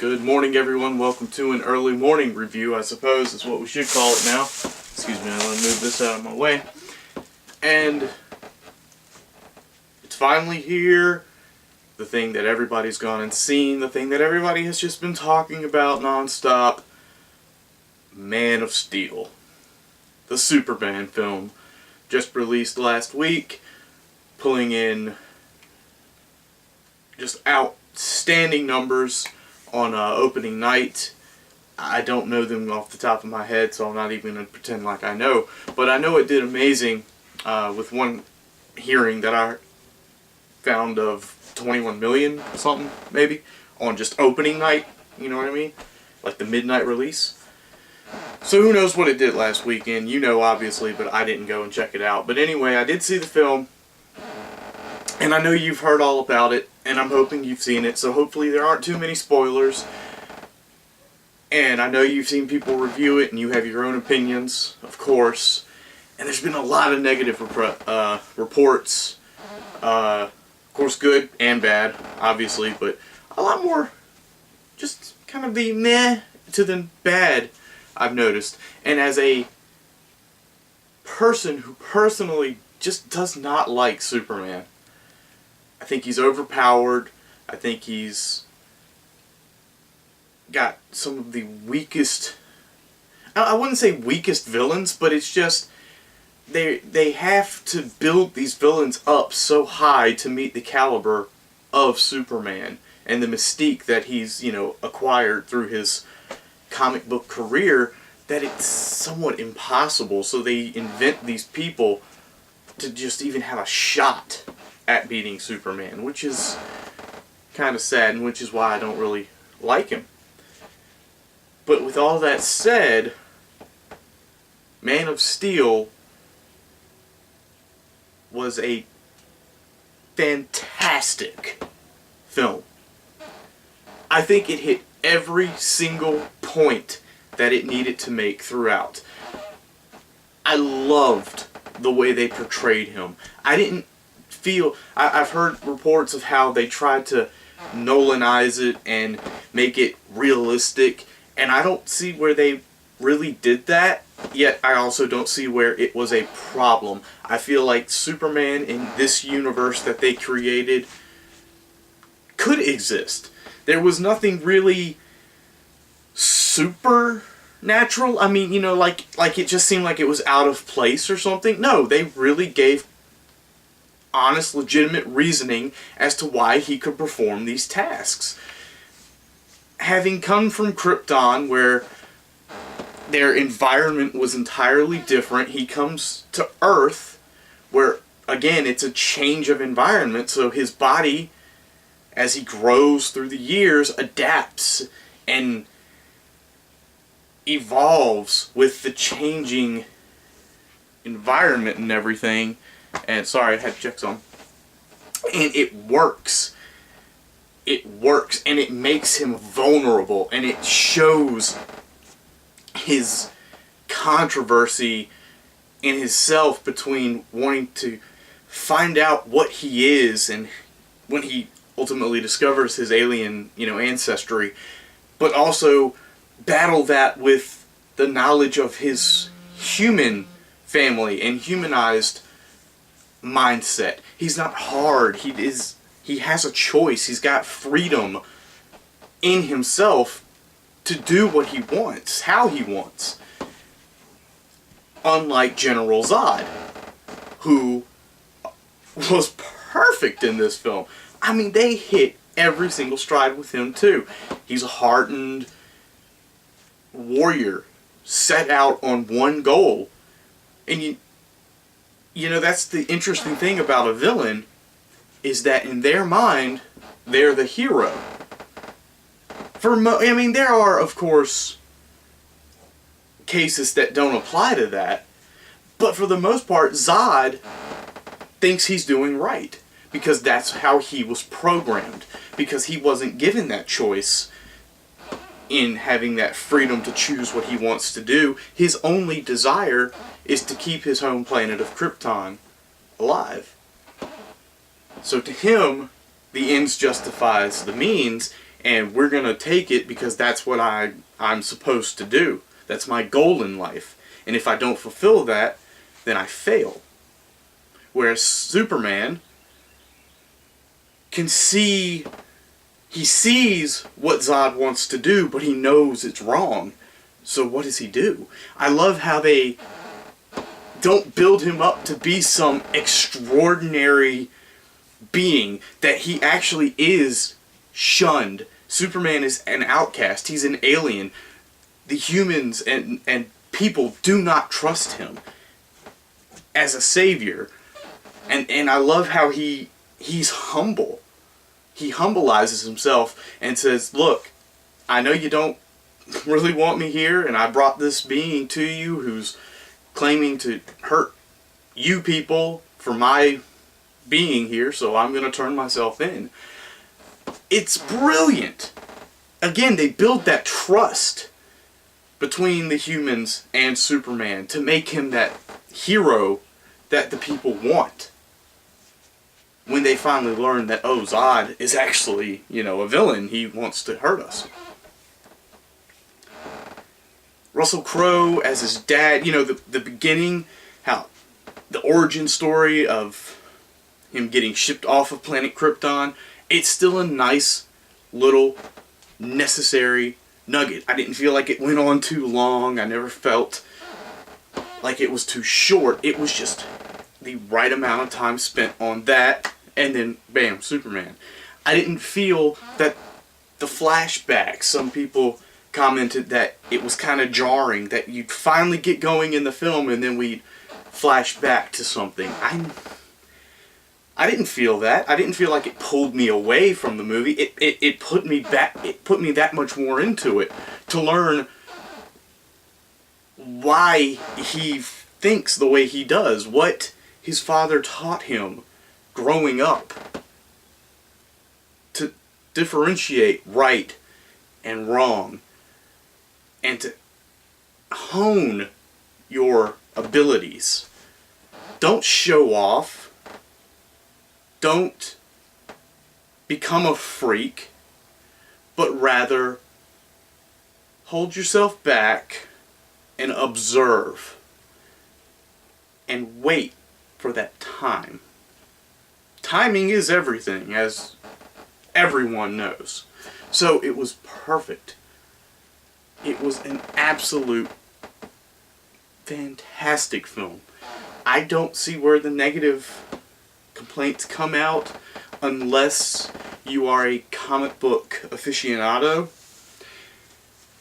Good morning, everyone. Welcome to an early morning review, I suppose is what we should call it now. Excuse me, I want to move this out of my way. And it's finally here. The thing that everybody's gone and seen, the thing that everybody has just been talking about nonstop. Man of Steel. The Superman film. Just released last week. Pulling in just outstanding numbers on opening night. I don't know them off the top of my head, so I'm not even going to pretend like I know. But I know it did amazing with one hearing that I found of 21 million something, maybe, on just opening night, you know what I mean? Like the midnight release. So who knows what it did last weekend, you know obviously, but I didn't go and check it out. But anyway, I did see the film, and I know you've heard all about it, and I'm hoping you've seen it, so hopefully there aren't too many spoilers. And I know you've seen people review it, and you have your own opinions, of course. And there's been a lot of negative reports. Of course, good and bad, obviously, but a lot more just kind of the meh to the bad, I've noticed. And as a person who personally just does not like Superman, I think he's overpowered. I think he's got some of the weakest, I wouldn't say weakest villains, but it's just they have to build these villains up so high to meet the caliber of Superman and the mystique that he's, you know, acquired through his comic book career, that it's somewhat impossible. So they invent these people to just even have a shot at beating Superman, which is kind of sad, and which is why I don't really like him. But with all that said, Man of Steel was a fantastic film. I think it hit every single point that it needed to make throughout. I loved the way they portrayed him. I didn't feel, I've heard reports of how they tried to Nolanize it and make it realistic, and I don't see where they really did that, yet I also don't see where it was a problem. I feel like Superman in this universe that they created could exist. There was nothing really supernatural. I mean, you know, like it just seemed like it was out of place or something. No, they really gave honest, legitimate reasoning as to why he could perform these tasks. Having come from Krypton, where their environment was entirely different, he comes to Earth, where, again, it's a change of environment, so his body, as he grows through the years, adapts and evolves with the changing environment and everything. And sorry, I had checks on. And it works. It works, and it makes him vulnerable, and it shows his controversy in himself between wanting to find out what he is, and when he ultimately discovers his alien, you know, ancestry, but also battle that with the knowledge of his human family and humanized mindset. He's not hard. He has a choice. He's got freedom in himself to do what he wants, how he wants. Unlike General Zod, who was perfect in this film. I mean, they hit every single stride with him too. He's a hardened warrior set out on one goal. And you know, that's the interesting thing about a villain, is that in their mind, they're the hero. I mean, there are, of course, cases that don't apply to that, but for the most part, Zod thinks he's doing right, because that's how he was programmed, because he wasn't given that choice in having that freedom to choose what he wants to do. His only desire is to keep his home planet of Krypton alive. So to him, the ends justifies the means, and we're gonna take it because that's what I'm supposed to do. That's my goal in life. And if I don't fulfill that, then I fail. Whereas Superman can see, he sees what Zod wants to do, but he knows it's wrong. So what does he do? I love how they don't build him up to be some extraordinary being, that he actually is shunned. Superman is an outcast. He's an alien. The humans and people do not trust him as a savior. And I love how he's humble. He humbleizes himself and says, look, I know you don't really want me here, and I brought this being to you who's claiming to hurt you people for my being here, so I'm going to turn myself in. It's brilliant. Again, they build that trust between the humans and Superman to make him that hero that the people want. When they finally learn that, oh, Zod is actually, a villain. He wants to hurt us. Russell Crowe as his dad, the beginning, how the origin story of him getting shipped off of planet Krypton, it's still a nice little necessary nugget. I didn't feel like it went on too long. I never felt like it was too short. It was just the right amount of time spent on that, and then bam, Superman. I didn't feel that the flashbacks, some people commented that it was kind of jarring, that you'd finally get going in the film and then we'd flash back to something. I didn't feel that. I didn't feel like it pulled me away from the movie. It put me back. It put me that much more into it to learn why he thinks the way he does, what his father taught him growing up, to differentiate right and wrong, and to hone your abilities. Don't show off. Don't become a freak, but rather hold yourself back and observe and wait for that time. Timing is everything, as everyone knows. So it was perfect. It was an absolute fantastic film. I don't see where the negative complaints come out unless you are a comic book aficionado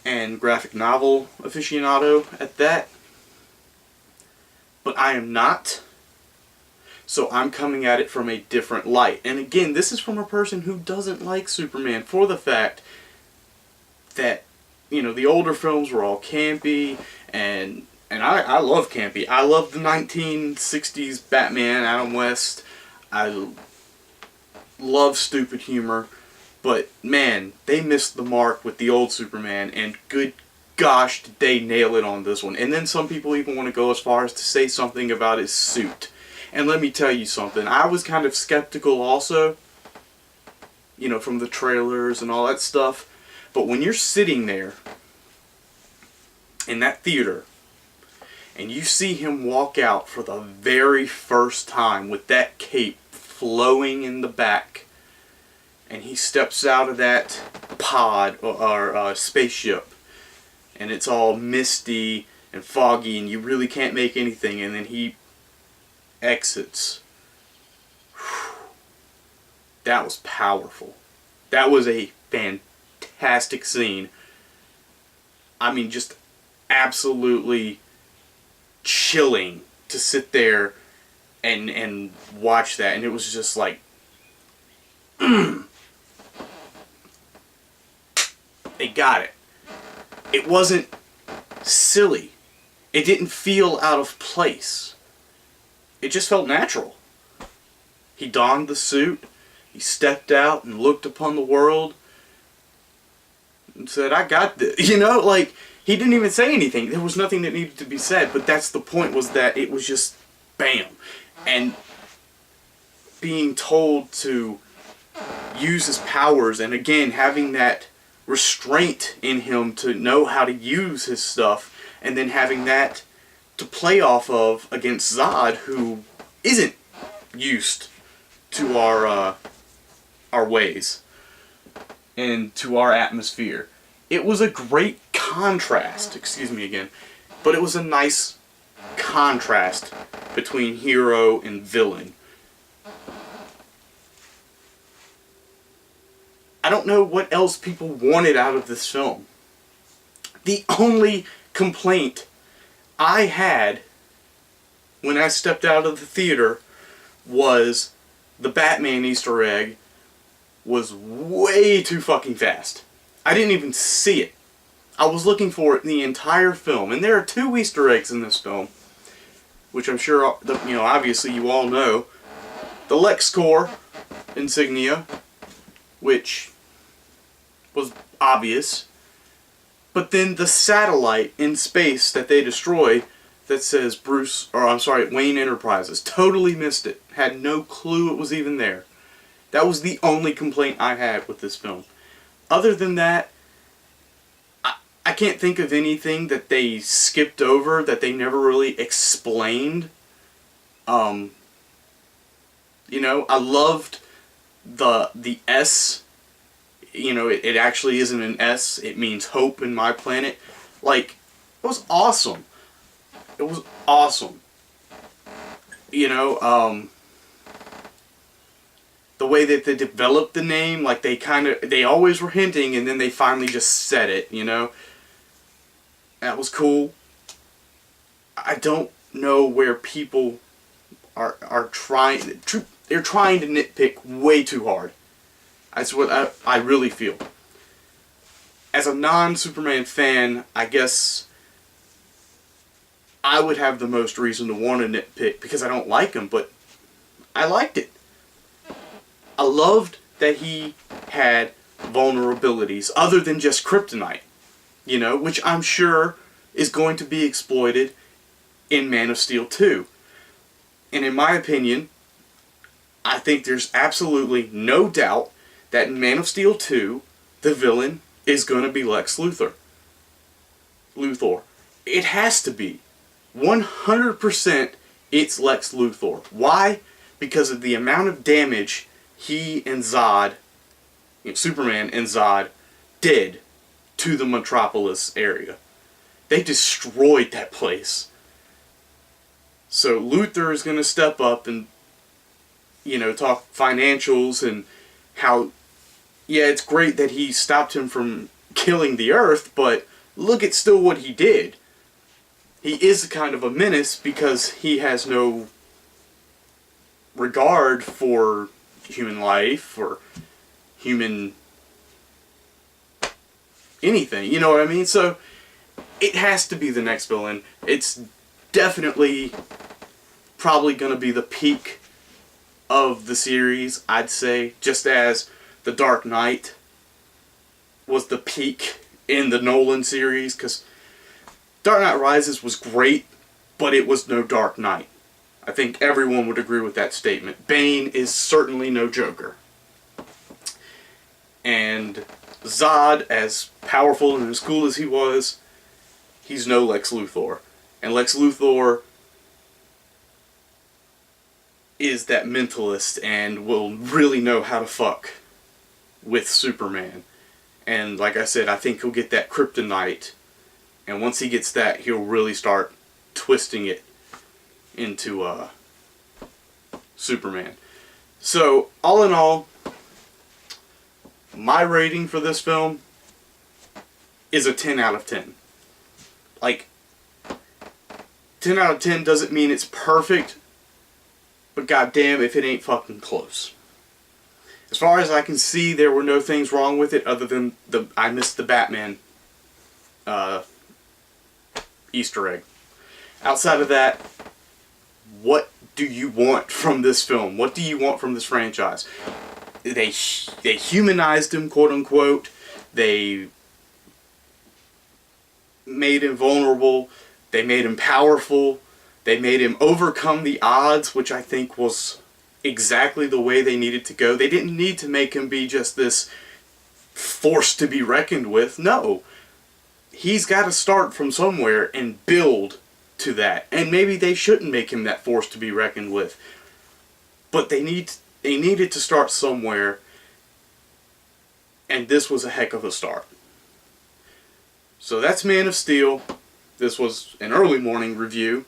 and graphic novel aficionado at that. But I am not. So I'm coming at it from a different light. And again, this is from a person who doesn't like Superman, for the fact that, the older films were all campy, and I love campy. I love the 1960s Batman, Adam West. I love stupid humor. But, man, they missed the mark with the old Superman, and good gosh, did they nail it on this one. And then some people even want to go as far as to say something about his suit. And let me tell you something, I was kind of skeptical also, from the trailers and all that stuff. But when you're sitting there in that theater and you see him walk out for the very first time with that cape flowing in the back, and he steps out of that pod or spaceship, and it's all misty and foggy and you really can't make anything, and then he exits. That was powerful. That was a fantastic scene. I mean, just absolutely chilling to sit there and watch that, and it was just like they got it. It wasn't silly. It didn't feel out of place. It just felt natural. He donned the suit, he stepped out and looked upon the world and said, I got this. He didn't even say anything. There was nothing that needed to be said, but that's the point, was that it was just bam. And being told to use his powers, and again having that restraint in him to know how to use his stuff, and then having that to play off of against Zod, who isn't used to our ways and to our atmosphere. It was a great contrast, excuse me again, but it was a nice contrast between hero and villain. I don't know what else people wanted out of this film. The only complaint I had when I stepped out of the theater was the Batman Easter egg was way too fucking fast. I didn't even see it. I was looking for it in the entire film, and there are 2 Easter eggs in this film, which I'm sure, obviously you all know. The LexCorp insignia, which was obvious, but then the satellite in space that they destroy that says Wayne Enterprises. Totally missed it. Had no clue it was even there. That was the only complaint I had with this film. Other than that, I can't think of anything that they skipped over, that they never really explained. I loved the S. It actually isn't an S. It means hope in my planet. It was awesome. It was awesome. The way that they developed the name, they always were hinting, and then they finally just said it, That was cool. I don't know where people are trying, they're trying to nitpick way too hard. That's what I really feel. As a non-Superman fan, I guess I would have the most reason to want to nitpick because I don't like him, but I liked it. I loved that he had vulnerabilities other than just Kryptonite, which I'm sure is going to be exploited in Man of Steel 2. And in my opinion, I think there's absolutely no doubt that in Man of Steel 2, the villain is going to be Lex Luthor. It has to be. 100% it's Lex Luthor. Why? Because of the amount of damage he and Zod, Superman and Zod, did to the Metropolis area. They destroyed that place. So Luthor is going to step up and, talk financials and how, it's great that he stopped him from killing the Earth, but look at still what he did. He is kind of a menace because he has no regard for human life or human anything, you know what I mean? So it has to be the next villain. It's definitely probably going to be the peak of the series, I'd say, just as The Dark Knight was the peak in the Nolan series, because Dark Knight Rises was great, but it was no Dark Knight. I think everyone would agree with that statement. Bane is certainly no Joker. And Zod, as powerful and as cool as he was, he's no Lex Luthor. And Lex Luthor is that mentalist and will really know how to fuck with Superman. And like I said, I think he'll get that Kryptonite. And once he gets that, he'll really start twisting it into Superman. So, all in all, my rating for this film is a 10 out of 10. 10 out of 10 doesn't mean it's perfect, but goddamn if it ain't fucking close. As far as I can see, there were no things wrong with it other than I missed the Batman Easter egg. Outside of that, what do you want from this film? What do you want from this franchise? They humanized him, quote unquote. They made him vulnerable. They made him powerful. They made him overcome the odds, which I think was exactly the way they needed to go. They didn't need to make him be just this force to be reckoned with. No. He's got to start from somewhere and build to that. And maybe they shouldn't make him that force to be reckoned with. But they needed to start somewhere, and this was a heck of a start. So that's Man of Steel. This was an early morning review.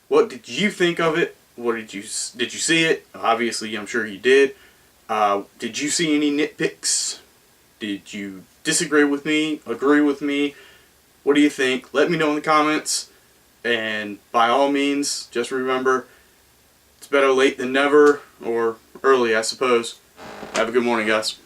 What did you think of it? Did you see it? Obviously, I'm sure you did. Did you see any nitpicks? Did you disagree with me? Agree with me? What do you think? Let me know in the comments. And by all means, just remember, it's better late than never, or early, I suppose. Have a good morning, guys.